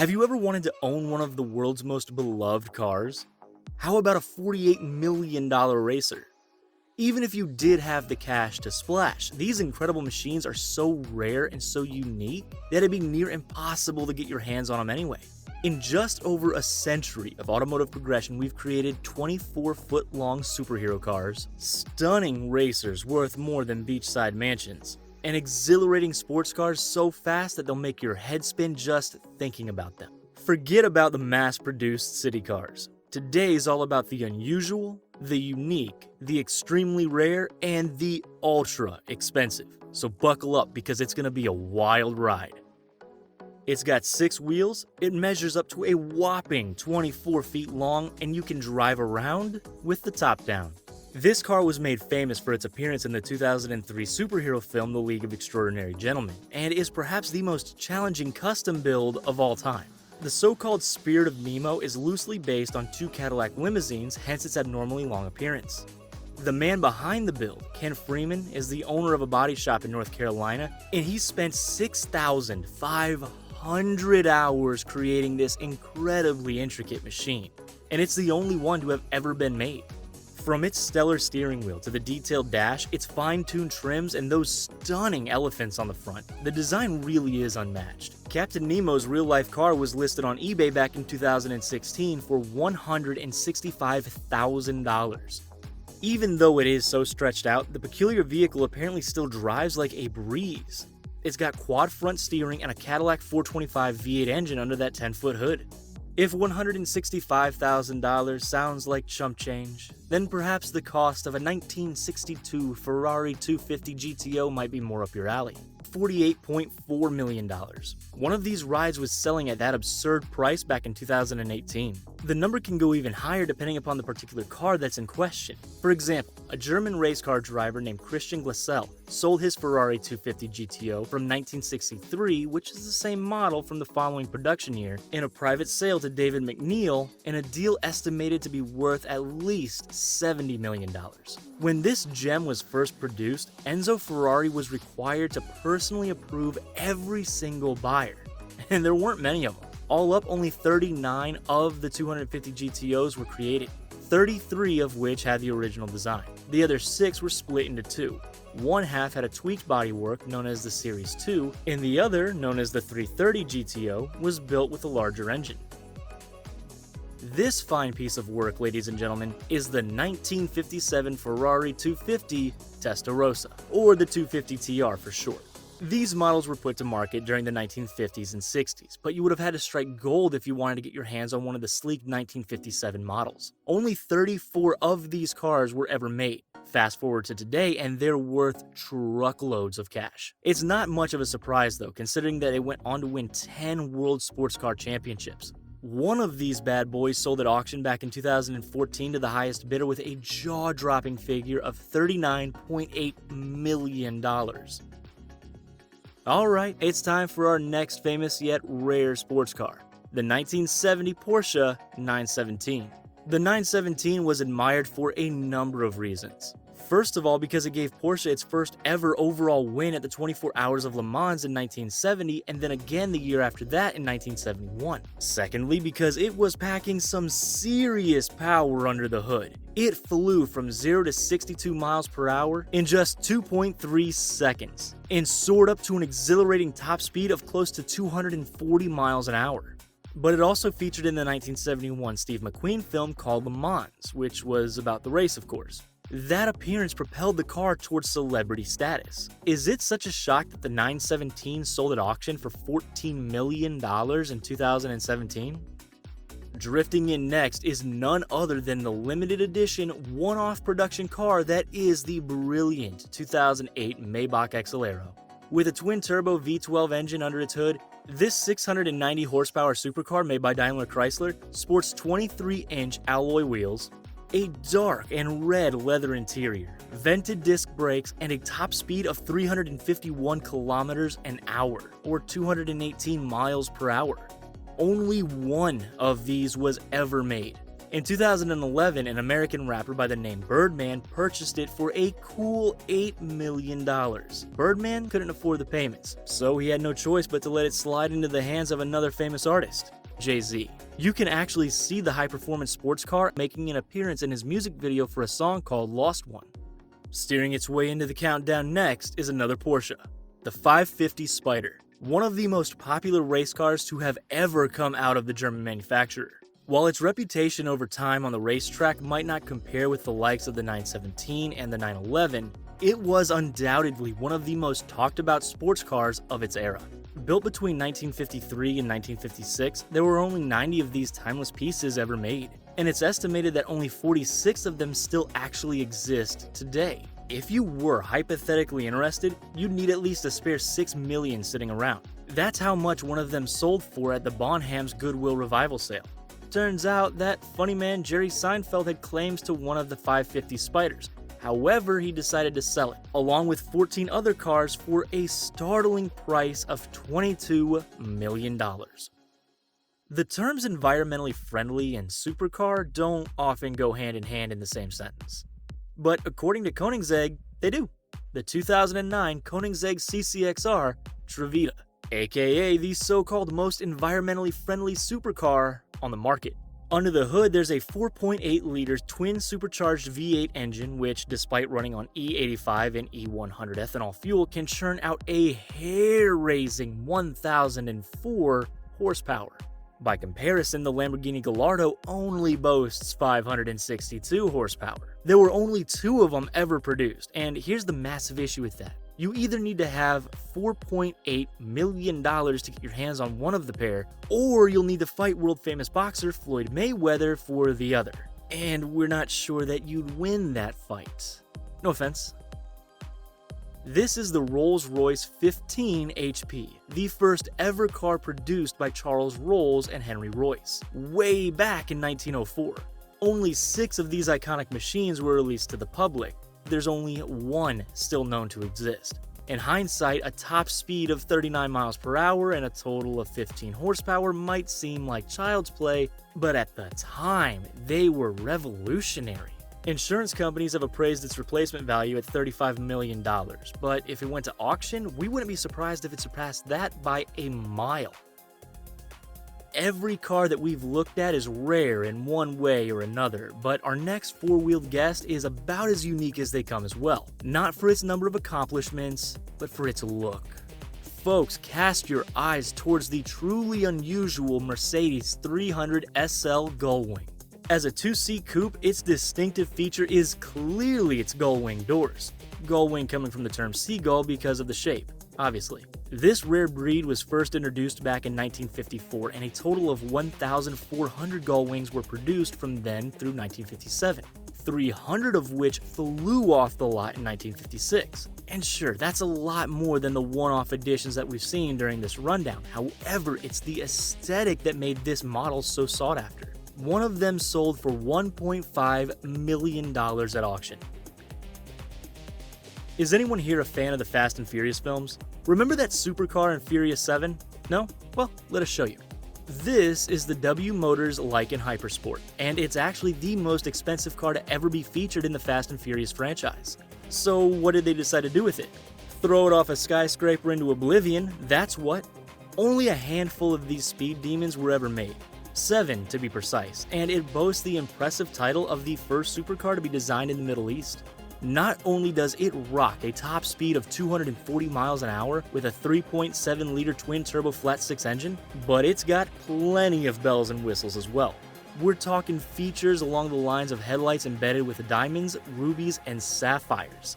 Have you ever wanted to own one of the world's most beloved cars? How about a $48 million racer? Even if you did have the cash to splash, these incredible machines are so rare and so unique that it'd be near impossible to get your hands on them anyway. In just over a century of automotive progression, we've created 24-foot-long superhero cars, stunning racers worth more than beachside mansions, and exhilarating sports cars so fast that they'll make your head spin just thinking about them. Forget about the mass-produced city cars. Today's all about the unusual, the unique, the extremely rare, and the ultra expensive. So buckle up because it's going to be a wild ride. It's got 6 wheels, it measures up to a whopping 24 feet long, and you can drive around with the top down. This car was made famous for its appearance in the 2003 superhero film The League of Extraordinary Gentlemen, and is perhaps the most challenging custom build of all time. The so-called Spirit of Nemo is loosely based on 2 Cadillac limousines, hence its abnormally long appearance. The man behind the build, Ken Freeman, is the owner of a body shop in North Carolina, and he spent 6,500 hours creating this incredibly intricate machine. And it's the only one to have ever been made. From its stellar steering wheel to the detailed dash, its fine-tuned trims, and those stunning elephants on the front, the design really is unmatched. Captain Nemo's real-life car was listed on eBay back in 2016 for $165,000. Even though it is so stretched out, the peculiar vehicle apparently still drives like a breeze. It's got quad front steering and a Cadillac 425 V8 engine under that 10-foot hood. If $165,000 sounds like chump change, then perhaps the cost of a 1962 Ferrari 250 GTO might be more up your alley. $48.4 million. One of these rides was selling at that absurd price back in 2018. The number can go even higher depending upon the particular car that's in question. For example, a German race car driver named Christian Glassell sold his Ferrari 250 GTO from 1963, which is the same model from the following production year, in a private sale to David McNeil in a deal estimated to be worth at least $70 million. When this gem was first produced, Enzo Ferrari was required to personally approve every single buyer, and there weren't many of them. All up, only 39 of the 250 GTOs were created, 33 of which had the original design. The other 6 were split into 2. One half had a tweaked bodywork known as the Series 2, and the other, known as the 330 GTO, was built with a larger engine. This fine piece of work, ladies and gentlemen, is the 1957 Ferrari 250 Testarossa, or the 250 TR for short. These models were put to market during the 1950s and 60s, but you would have had to strike gold if you wanted to get your hands on one of the sleek 1957 models. Only 34 of these cars were ever made. Fast forward to today, and they're worth truckloads of cash. It's not much of a surprise though, considering that it went on to win 10 World Sports Car Championships. One of these bad boys sold at auction back in 2014 to the highest bidder with a jaw-dropping figure of $39.8 million. Alright, it's time for our next famous yet rare sports car, the 1970 Porsche 917. The 917 was admired for a number of reasons. First of all, because it gave Porsche its first ever overall win at the 24 Hours of Le Mans in 1970, and then again the year after that in 1971. Secondly, because it was packing some serious power under the hood. It flew from 0 to 62 miles per hour in just 2.3 seconds, and soared up to an exhilarating top speed of close to 240 miles an hour. But it also featured in the 1971 Steve McQueen film called Le Mans, which was about the race, of course. That appearance propelled the car towards celebrity status. Is it such a shock that the 917 sold at auction for $14 million in 2017? Drifting in next is none other than the limited edition one-off production car that is the brilliant 2008 Maybach XLero. With a twin-turbo V12 engine under its hood, this 690 horsepower supercar made by Daimler Chrysler sports 23-inch alloy wheels, a dark and red leather interior, vented disc brakes, and a top speed of 351 kilometers an hour, or 218 miles per hour. Only one of these was ever made. In 2011, an American rapper by the name Birdman purchased it for a cool $8 million. Birdman couldn't afford the payments, so he had no choice but to let it slide into the hands of another famous artist, Jay-Z. You can actually see the high-performance sports car making an appearance in his music video for a song called Lost One. Steering its way into the countdown next is another Porsche, the 550 Spider, one of the most popular race cars to have ever come out of the German manufacturer. While its reputation over time on the racetrack might not compare with the likes of the 917 and the 911, it was undoubtedly one of the most talked about sports cars of its era. Built between 1953 and 1956, there were only 90 of these timeless pieces ever made, and it's estimated that only 46 of them still actually exist today. If you were hypothetically interested, you'd need at least a spare $6 million sitting around. That's how much one of them sold for at the Bonham's Goodwill Revival sale. Turns out that funny man Jerry Seinfeld had claims to one of the 550 Spiders. However, he decided to sell it, along with 14 other cars, for a startling price of $22 million. The terms environmentally friendly and supercar don't often go hand in hand in the same sentence. But according to Koenigsegg, they do. The 2009 Koenigsegg CCXR Trevita, aka the so-called most environmentally friendly supercar on the market. Under the hood, there's a 4.8-liter twin supercharged V8 engine which, despite running on E85 and E100 ethanol fuel, can churn out a hair-raising 1,004 horsepower. By comparison, the Lamborghini Gallardo only boasts 562 horsepower. There were only 2 of them ever produced, and here's the massive issue with that. You either need to have $4.8 million to get your hands on one of the pair, or you'll need to fight world-famous boxer Floyd Mayweather for the other. And we're not sure that you'd win that fight. No offense. This is the Rolls-Royce 15 HP, the first ever car produced by Charles Rolls and Henry Royce, way back in 1904. Only 6 of these iconic machines were released to the public. There's only one still known to exist. In hindsight, a top speed of 39 miles per hour and a total of 15 horsepower might seem like child's play, but at the time, they were revolutionary. Insurance companies have appraised its replacement value at $35 million, but if it went to auction, we wouldn't be surprised if it surpassed that by a mile. Every car that we've looked at is rare in one way or another, but our next four-wheeled guest is about as unique as they come as well. Not for its number of accomplishments, but for its look. Folks, cast your eyes towards the truly unusual Mercedes 300 SL Gullwing. As a 2-seat coupe, its distinctive feature is clearly its gullwing doors. Gullwing coming from the term seagull because of the shape, obviously. This rare breed was first introduced back in 1954, and a total of 1,400 gullwings were produced from then through 1957, 300 of which flew off the lot in 1956. And sure, that's a lot more than the one-off additions that we've seen during this rundown. However, it's the aesthetic that made this model so sought after. One of them sold for $1.5 million at auction. Is anyone here a fan of the Fast and Furious films? Remember that supercar in Furious 7? No? Well, let us show you. This is the W Motors Lykan Hypersport, and it's actually the most expensive car to ever be featured in the Fast and Furious franchise. So what did they decide to do with it? Throw it off a skyscraper into oblivion? That's what. Only a handful of these speed demons were ever made. 7 to be precise, and it boasts the impressive title of the first supercar to be designed in the Middle East. Not only does it rock a top speed of 240 miles an hour with a 3.7-liter twin-turbo flat-six engine, but it's got plenty of bells and whistles as well. We're talking features along the lines of headlights embedded with diamonds, rubies, and sapphires.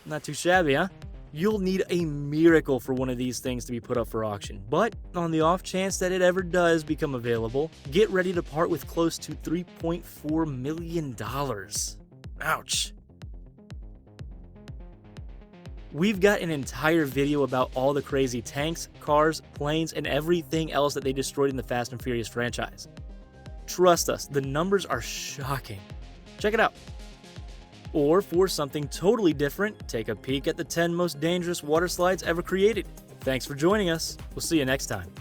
Not too shabby, huh? You'll need a miracle for one of these things to be put up for auction, but on the off chance that it ever does become available, get ready to part with close to $3.4 million. Ouch. We've got an entire video about all the crazy tanks, cars, planes, and everything else that they destroyed in the Fast and Furious franchise. Trust us, the numbers are shocking. Check it out. Or for something totally different, take a peek at the 10 most dangerous water slides ever created. Thanks for joining us. We'll see you next time.